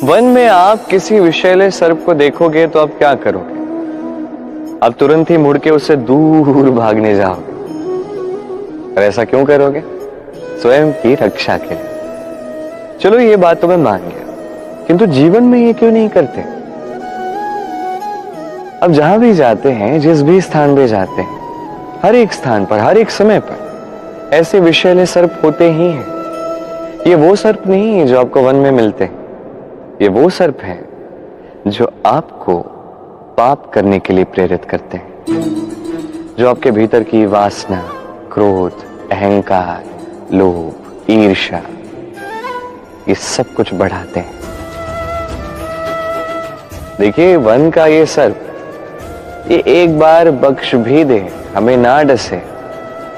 One में आप किसी विषैले सर्प को देखोगे तो आप क्या करोगे? आप तुरंत ही मुड़ के उससे दूर भागने जाओगे। और ऐसा क्यों करोगे? स्वयं की रक्षा के लिए। चलो ये बात तो मैं मान गया, किंतु जीवन में ये क्यों नहीं करते? अब जहां भी जाते हैं, जिस भी स्थान पे जाते हैं, हर एक स्थान पर, हर एक समय पर ऐसे विषैले सर्प होते ही हैं। ये वो सर्प नहीं है जो आपको वन में मिलते हैं, ये वो सर्प हैं जो आपको पाप करने के लिए प्रेरित करते हैं, जो आपके भीतर की वासना, क्रोध, अहंकार, लोभ, ईर्ष्या, ये सब कुछ बढ़ाते हैं। देखिए, वन का ये सर्प, ये एक बार बख्श भी दे, हमें ना डसे,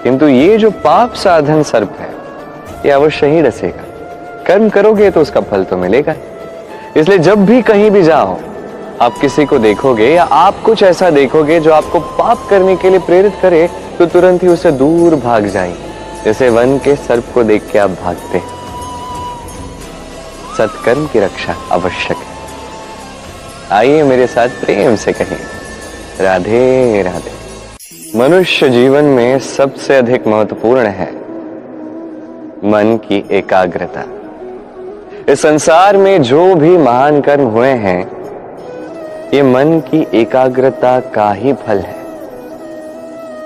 किंतु ये जो पाप साधन सर्प है, ये अवश्य ही डसेगा। कर्म करोगे तो उसका फल तो मिलेगा। इसलिए जब भी कहीं भी जाओ, आप किसी को देखोगे या आप कुछ ऐसा देखोगे जो आपको पाप करने के लिए प्रेरित करे, तो तुरंत ही उससे दूर भाग जाइए, जैसे वन के सर्प को देख के आप भागते हैं। सत्कर्म की रक्षा आवश्यक है। आइए मेरे साथ प्रेम से कहें, राधे राधे। मनुष्य जीवन में सबसे अधिक महत्वपूर्ण है मन की एकाग्रता। इस संसार में जो भी महान कर्म हुए हैं, ये मन की एकाग्रता का ही फल है।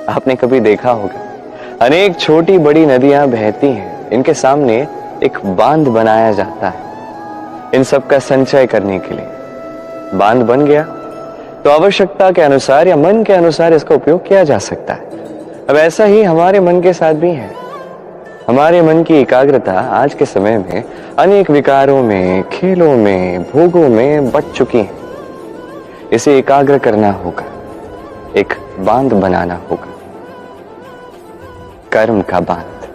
आपने कभी देखा होगा, अनेक छोटी बड़ी नदियां बहती हैं, इनके सामने एक बांध बनाया जाता है इन सब का संचय करने के लिए। बांध बन गया तो आवश्यकता के अनुसार या मन के अनुसार इसका उपयोग किया जा सकता है। अब ऐसा ही हमारे मन के साथ भी है। हमारे मन की एकाग्रता आज के समय में अनेक विकारों में, खेलों में, भोगों में बच चुकी है। इसे एकाग्र करना होगा, एक बांध बनाना होगा, कर्म का बांध।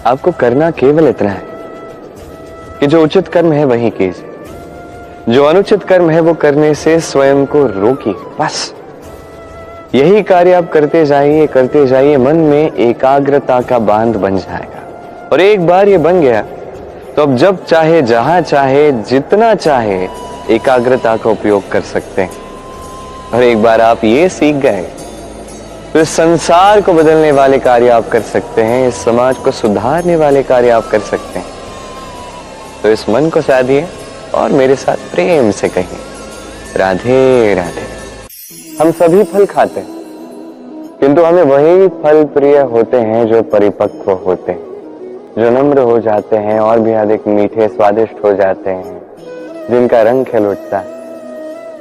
आपको करना केवल इतना है कि जो उचित कर्म है वही कीजिए, जो अनुचित कर्म है वो करने से स्वयं को रोकिए। बस यही कार्य आप करते जाइए, मन में एकाग्रता का बांध बन जाएगा। और एक बार ये बन गया तो अब जब चाहे, जहां चाहे, जितना चाहे एकाग्रता का उपयोग कर सकते हैं। और एक बार आप ये सीख गए तो इस संसार को बदलने वाले कार्य आप कर सकते हैं, इस समाज को सुधारने वाले कार्य आप कर सकते हैं। तो इस मन को साधिए और मेरे साथ प्रेम से कहिए, राधे राधे। हम सभी फल खाते हैं, किंतु हमें वही फल प्रिय होते हैं जो परिपक्व होते हैं, जो नम्र हो जाते हैं और भी अधिक मीठे स्वादिष्ट हो जाते हैं, जिनका रंग खिल उठता है।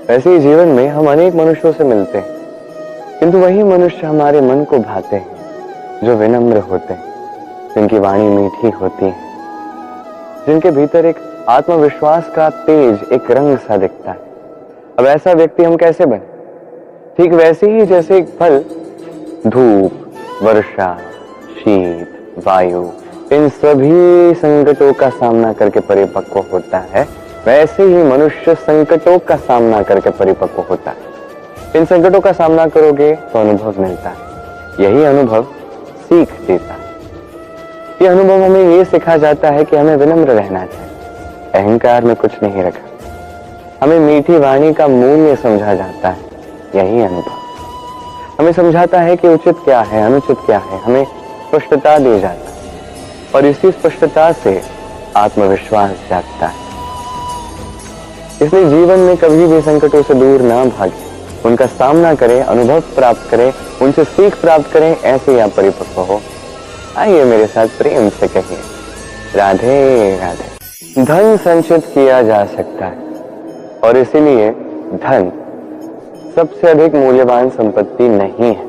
वैसे ही जीवन में हम अनेक मनुष्यों से मिलते हैं, किंतु वही मनुष्य हमारे मन को भाते हैं जो विनम्र होते हैं, जिनकी वाणी मीठी होती है, जिनके भीतर एक आत्मविश्वास का तेज, एक रंग सा दिखता है। अब ऐसा व्यक्ति हम कैसे बने? ठीक वैसे ही जैसे एक फल धूप, वर्षा, शीत, वायु, इन सभी संकटों का सामना करके परिपक्व होता है, वैसे ही मनुष्य संकटों का सामना करके परिपक्व होता है। इन संकटों का सामना करोगे तो अनुभव मिलता है, यही अनुभव सीख देता है। ये अनुभव हमें ये सिखा जाता है कि हमें विनम्र रहना चाहिए, अहंकार में कुछ नहीं रखा। हमें मीठी वाणी का मूल्य समझा जाता है, यही अनुभव हमें समझाता है कि उचित क्या है, अनुचित क्या है, हमें स्पष्टता दी जाती है। और इसी स्पष्टता से आत्मविश्वास जागता है। इसलिए जीवन में कभी भी संकटों से दूर ना भागे, उनका सामना करें, अनुभव प्राप्त करें, उनसे सीख प्राप्त करें, ऐसे ही आप परिपक्व हो। आइए मेरे साथ प्रेम से कहिए, राधे राधे। धन संचित किया जा सकता है और इसीलिए धन सबसे अधिक मूल्यवान संपत्ति नहीं है।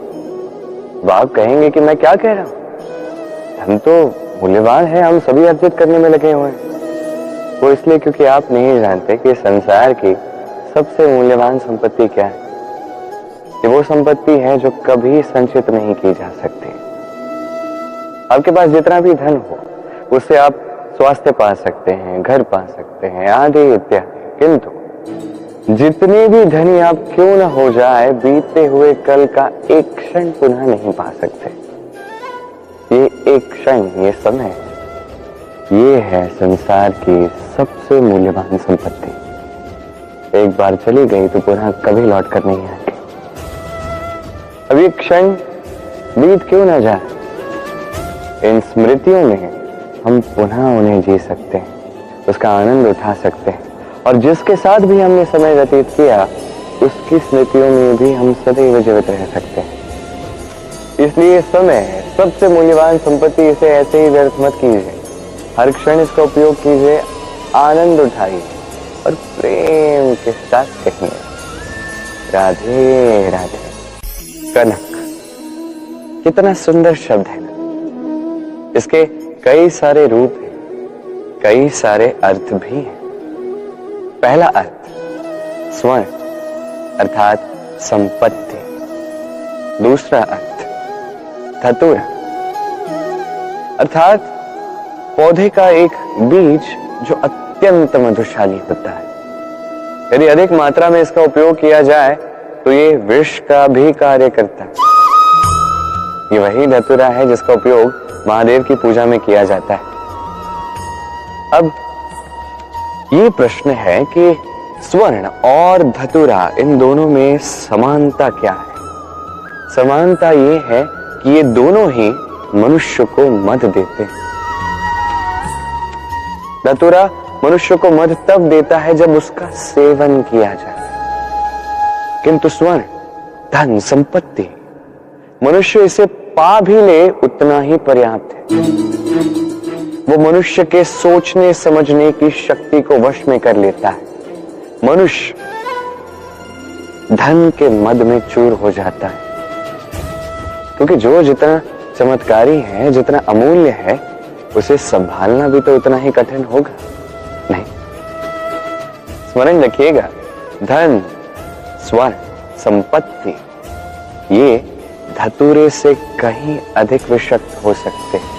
वो आप कहेंगे कि मैं क्या कह रहा हूं, धन तो मूल्यवान है, हम सभी अर्जित करने में लगे हुए हैं। वो इसलिए क्योंकि आप नहीं जानते कि संसार की सबसे मूल्यवान संपत्ति क्या है। ये वो संपत्ति है जो कभी संचित नहीं की जा सकती। आपके पास जितना भी धन हो, उससे आप स्वास्थ्य पा सकते हैं, घर पा सकते हैं, आदि इत्यादि, किंतु जितने भी धनी आप क्यों न हो जाए, बीते हुए कल का एक क्षण पुनः नहीं पा सकते। ये एक क्षण, ये समय ये है संसार की सबसे मूल्यवान संपत्ति। एक बार चली गई तो पुनः कभी लौट कर नहीं आएगी। अब ये क्षण बीत क्यों ना जाए, इन स्मृतियों में हम पुनः उन्हें जी सकते हैं, उसका आनंद उठा सकते हैं, और जिसके साथ भी हमने समय व्यतीत किया उसकी स्मृतियों में भी हम सदैव जीवित रह सकते हैं। इसलिए समय सबसे मूल्यवान संपत्ति, इसे ऐसे ही व्यर्थ मत कीजिए। हर क्षण इसका उपयोग कीजिए, आनंद उठाइए और प्रेम के साथ कहिए राधे राधे। कनक कितना सुंदर शब्द है ना। इसके कई सारे रूप हैं, कई सारे अर्थ भी हैं। पहला अर्थ स्वर्ण अर्थात संपत्ति, दूसरा अर्थ धतूरा अर्थात पौधे का एक बीज जो अत्यंत मधुशाली होता है। यदि अधिक मात्रा में इसका उपयोग किया जाए तो ये विष का भी कार्य करता है। ये वही धतूरा है जिसका उपयोग महादेव की पूजा में किया जाता है। अब ये प्रश्न है कि स्वर्ण और धतूरा, इन दोनों में समानता क्या है? समानता ये है कि ये दोनों ही मनुष्य को मद देते हैं। धतूरा मनुष्य को मद तब देता है जब उसका सेवन किया जाए, किंतु स्वर्ण धन संपत्ति, मनुष्य इसे पा भी ले उतना ही पर्याप्त है। वो मनुष्य के सोचने समझने की शक्ति को वश में कर लेता है। मनुष्य धन के मद में चूर हो जाता है, क्योंकि जो जितना चमत्कारी है, जितना अमूल्य है, उसे संभालना भी तो उतना ही कठिन होगा। नहीं, स्मरण रखिएगा, धन, स्वर्ण, संपत्ति ये धतूरे से कहीं अधिक विषक्त हो सकते हैं।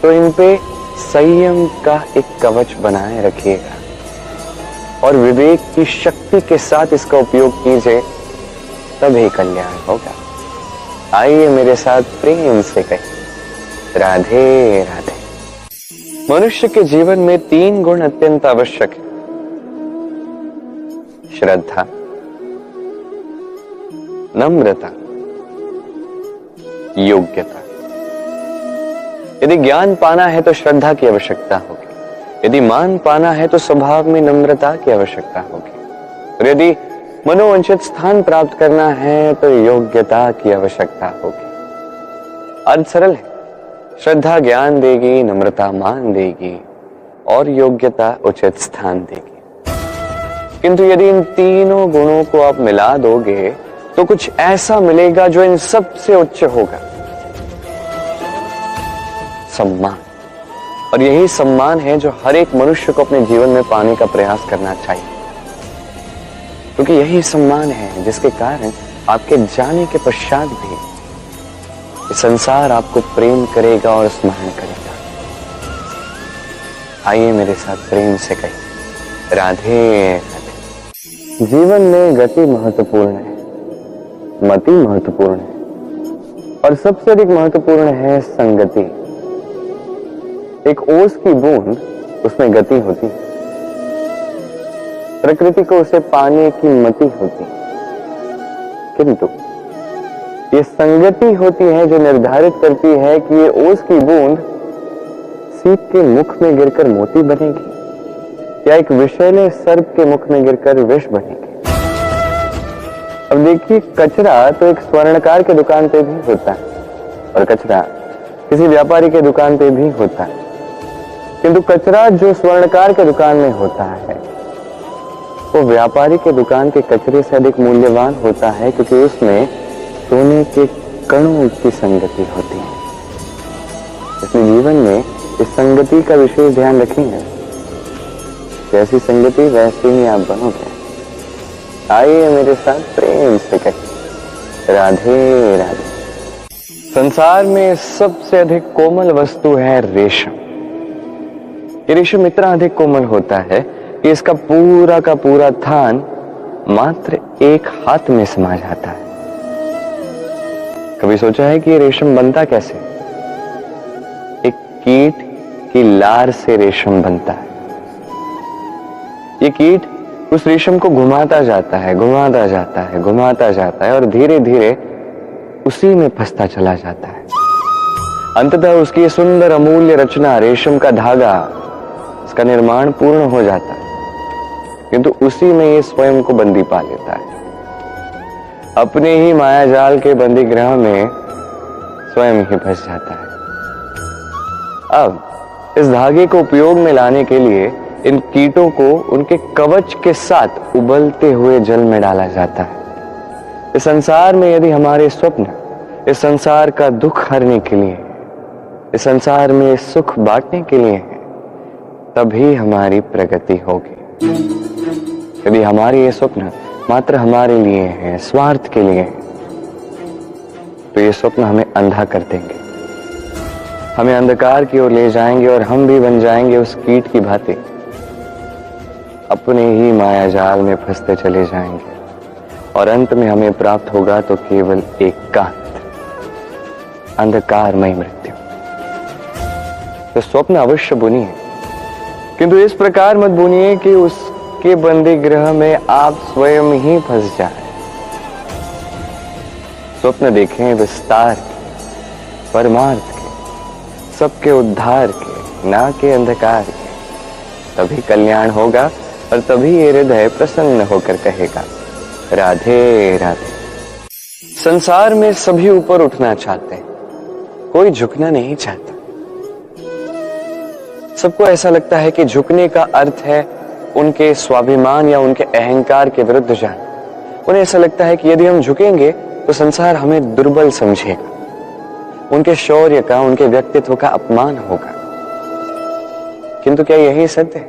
तो इन पे संयम का एक कवच बनाए रखिएगा और विवेक की शक्ति के साथ इसका उपयोग कीजिए, तभी कल्याण होगा। आइए मेरे साथ प्रेम से कहिए राधे राधे। मनुष्य के जीवन में 3 गुण अत्यंत आवश्यक है: श्रद्धा, नम्रता, योग्यता। यदि ज्ञान पाना है तो श्रद्धा की आवश्यकता होगी, यदि मान पाना है तो स्वभाव में नम्रता की आवश्यकता होगी, और यदि मनोवांछित स्थान प्राप्त करना है तो योग्यता की आवश्यकता होगी। अर्थ सरल है, श्रद्धा ज्ञान देगी, नम्रता मान देगी और योग्यता उचित स्थान देगी। किंतु यदि इन तीनों गुणों को आप मिला दोगे तो कुछ ऐसा मिलेगा जो इन सबसे उच्च होगा, सम्मान। और यही सम्मान है जो हर एक मनुष्य को अपने जीवन में पाने का प्रयास करना चाहिए, क्योंकि यही सम्मान है जिसके कारण आपके जाने के पश्चात भी संसार आपको प्रेम करेगा और स्मरण करेगा। आइए मेरे साथ प्रेम से कहिए राधे राधे। जीवन में गति महत्वपूर्ण है, मति महत्वपूर्ण है, और सबसे अधिक महत्वपूर्ण है संगति। एक ओस की बूंद, उसमें गति होती है। प्रकृति को उसे पाने की मति होती है, किंतु ये संगति होती है जो निर्धारित करती है कि ये ओस की बूंद सीप के मुख में गिरकर मोती बनेगी या एक विषैले सर्प के मुख में गिरकर विष बनेगी। अब देखिए, कचरा तो एक स्वर्णकार के दुकान पे भी होता है और कचरा किसी व्यापारी के दुकान पे भी होता है, किंतु कचरा जो स्वर्णकार के दुकान में होता है वो व्यापारी के दुकान के कचरे से अधिक मूल्यवान होता है, क्योंकि उसमें सोने के कणों की संगति होती है। इसलिए जीवन में इस संगति का विशेष ध्यान रखेंगे। जैसी संगति वैसे ही आप बनोगे। आइए मेरे साथ प्रेम से कहिए राधे राधे। संसार में सबसे अधिक कोमल वस्तु है रेशम। ये रेशम इतना अधिक कोमल होता है कि इसका पूरा का पूरा थान मात्र एक हाथ में समा जाता है। कभी सोचा है कि ये रेशम बनता कैसे? एक कीट की लार से रेशम बनता है। ये कीट उस रेशम को घुमाता जाता है, घुमाता जाता है, घुमाता जाता है और धीरे धीरे उसी में फंसता चला जाता है। अंततः उसकी ये सुंदर अमूल्य रचना, रेशम का धागा, इसका निर्माण पूर्ण हो जाता है, किंतु उसी में ये स्वयं को बंदी पा लेता है। अपने ही मायाजाल के बंदी गृह में स्वयं ही फंस जाता है। अब इस धागे को उपयोग में लाने के लिए इन कीटों को उनके कवच के साथ उबलते हुए जल में डाला जाता है। इस संसार में यदि हमारे स्वप्न इस संसार का दुख हरने के लिए, इस संसार में सुख बांटने के लिए है, तभी हमारी प्रगति होगी। यदि हमारे ये स्वप्न मात्र हमारे लिए हैं, स्वार्थ के लिए हैं, तो ये स्वप्न हमें अंधा कर देंगे, हमें अंधकार की ओर ले जाएंगे और हम भी बन जाएंगे उस कीट की भांति, अपने ही मायाजाल में फंसते चले जाएंगे और अंत में हमें प्राप्त होगा तो केवल एकांत, अंधकारमय मृत्यु। तो स्वप्न अवश्य बुनिए, किंतु इस प्रकार मत बुनिए कि उसके बंदी गृह में आप स्वयं ही फंस जाएं। स्वप्न देखें विस्तार के, परमार्थ के, सबके उद्धार के, ना के अंधकार के। तभी कल्याण होगा और तभी ये हृदय प्रसन्न होकर कहेगा राधे राधे। संसार में सभी ऊपर उठना चाहते हैं, कोई झुकना नहीं चाहता। सबको ऐसा लगता है कि झुकने का अर्थ है उनके स्वाभिमान या उनके अहंकार के विरुद्ध जाना। उन्हें ऐसा लगता है कि यदि हम झुकेंगे तो संसार हमें दुर्बल समझेगा, उनके शौर्य का, उनके व्यक्तित्व का अपमान होगा। किंतु क्या यही सत्य है?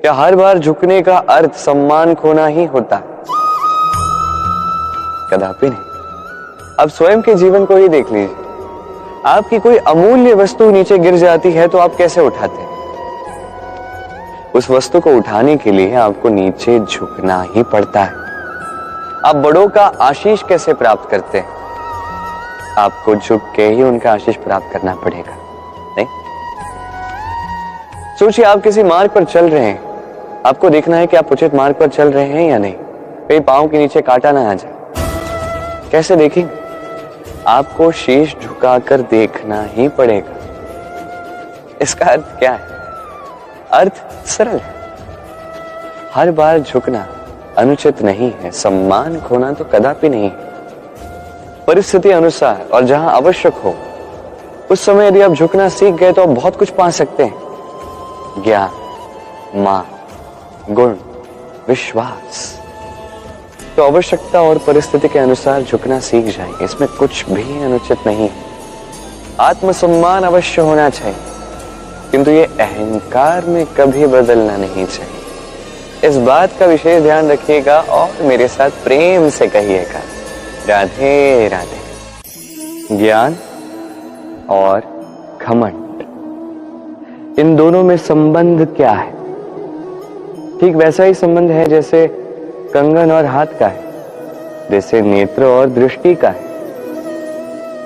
क्या हर बार झुकने का अर्थ सम्मान खोना ही होता है? कदापि नहीं। अब स्वयं के जीवन को ही देख लीजिए। आपकी कोई अमूल्य वस्तु नीचे गिर जाती है तो आप कैसे उठाते हैं? उस वस्तु को उठाने के लिए आपको नीचे झुकना ही पड़ता है। आप बड़ों का आशीष कैसे प्राप्त करते हैं? आपको झुक के ही उनका आशीष प्राप्त करना पड़ेगा, नहीं? सोचिए, आप किसी मार्ग पर चल रहे हैं, आपको देखना है कि आप उचित मार्ग पर चल रहे हैं या नहीं, कहीं पांव के नीचे कांटा ना आ जाए। कैसे देखेंगे? आपको शीश झुकाकर देखना ही पड़ेगा। इसका अर्थ क्या है? अर्थ सरल है। हर बार झुकना अनुचित नहीं है, सम्मान खोना तो कदापि नहीं है। परिस्थिति अनुसार और जहां आवश्यक हो उस समय यदि आप झुकना सीख गए तो आप बहुत कुछ पा सकते हैं। ज्ञान, मान, गुण, विश्वास। तो आवश्यकता और परिस्थिति के अनुसार झुकना सीख जाएंगे, इसमें कुछ भी अनुचित नहीं है। आत्मसम्मान अवश्य होना चाहिए, किंतु ये अहंकार में कभी बदलना नहीं चाहिए। इस बात का विशेष ध्यान रखिएगा और मेरे साथ प्रेम से कहिएगा राधे राधे। ज्ञान और घमंड, इन दोनों में संबंध क्या है? ठीक वैसा ही संबंध है जैसे कंगन और हाथ का है, जैसे नेत्र और दृष्टि का है।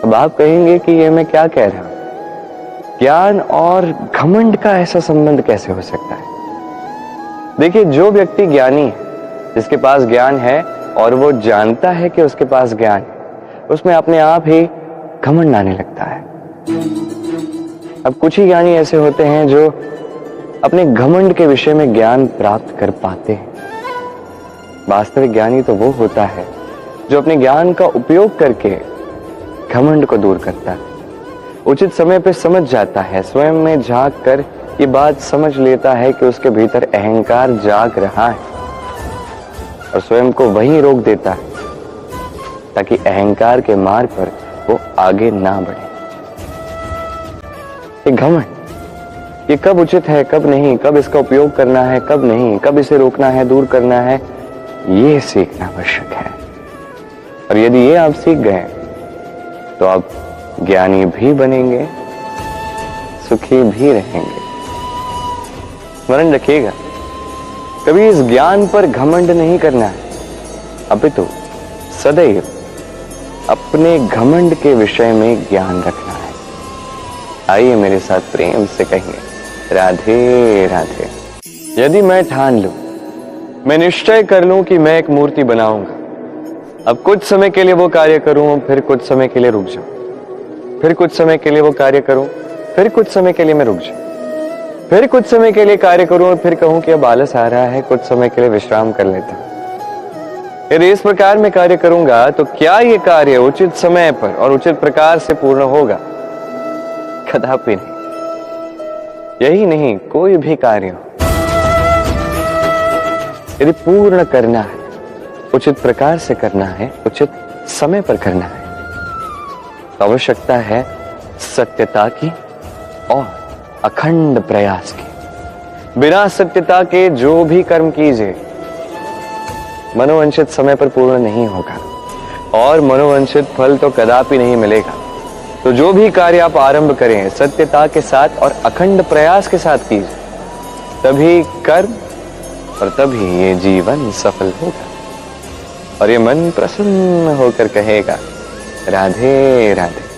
अब आप कहेंगे कि ये मैं क्या कह रहा हूं? ज्ञान और घमंड का ऐसा संबंध कैसे हो सकता है? देखिए, जो व्यक्ति ज्ञानी है, जिसके पास ज्ञान है और वो जानता है कि उसके पास ज्ञान है, उसमें अपने आप ही घमंड आने लगता है। अब कुछ ही ज्ञानी ऐसे होते हैं जो अपने घमंड के विषय में ज्ञान प्राप्त कर पाते हैं। वास्तविक ज्ञानी तो वो होता है जो अपने ज्ञान का उपयोग करके घमंड को दूर करता है, उचित समय पे समझ जाता है, स्वयं में झांक कर ये बात समझ लेता है कि उसके भीतर अहंकार जाग रहा है और स्वयं को वहीं रोक देता है ताकि अहंकार के मार्ग पर वो आगे ना बढ़े। ये घमंड, ये कब उचित है, कब नहीं, कब इसका उपयोग करना है, कब नहीं, कब इसे रोकना है, दूर करना है, ये सीखना आवश्यक है। और यदि ये आप सीख गए तो आप ज्ञानी भी बनेंगे, सुखी भी रहेंगे। स्मरण रखिएगा, कभी इस ज्ञान पर घमंड नहीं करना है, अपितु सदैव अपने घमंड के विषय में ज्ञान रखना है। आइए मेरे साथ प्रेम से कहिए राधे राधे। यदि मैं ठान लूं, मैं निश्चय कर लूं कि मैं एक मूर्ति बनाऊंगा, अब कुछ समय के लिए वो कार्य करूं, फिर कुछ समय के लिए रुक जाऊं, फिर कुछ समय के लिए वो कार्य करूं, फिर कुछ समय के लिए मैं रुक जाऊं, फिर कुछ समय के लिए कार्य करूं और फिर कहूं कि अब आलस आ रहा है, कुछ समय के लिए विश्राम कर लेता हूं। यदि इस प्रकार मैं कार्य करूंगा तो क्या ये कार्य उचित समय पर और उचित प्रकार से पूर्ण होगा? कदापि नहीं। यही नहीं, कोई भी कार्य हो, यदि पूर्ण करना है, उचित प्रकार से करना है, उचित समय पर करना है, तो आवश्यकता है सत्यता की और अखंड प्रयास की। बिना सत्यता के जो भी कर्म कीजिए मनोवांछित समय पर पूर्ण नहीं होगा और मनोवांछित फल तो कदापि नहीं मिलेगा। तो जो भी कार्य आप आरंभ करें सत्यता के साथ और अखंड प्रयास के साथ कीजिए, तभी कर्म और तभी ये जीवन सफल होगा और ये मन प्रसन्न होकर कहेगा राधे राधे।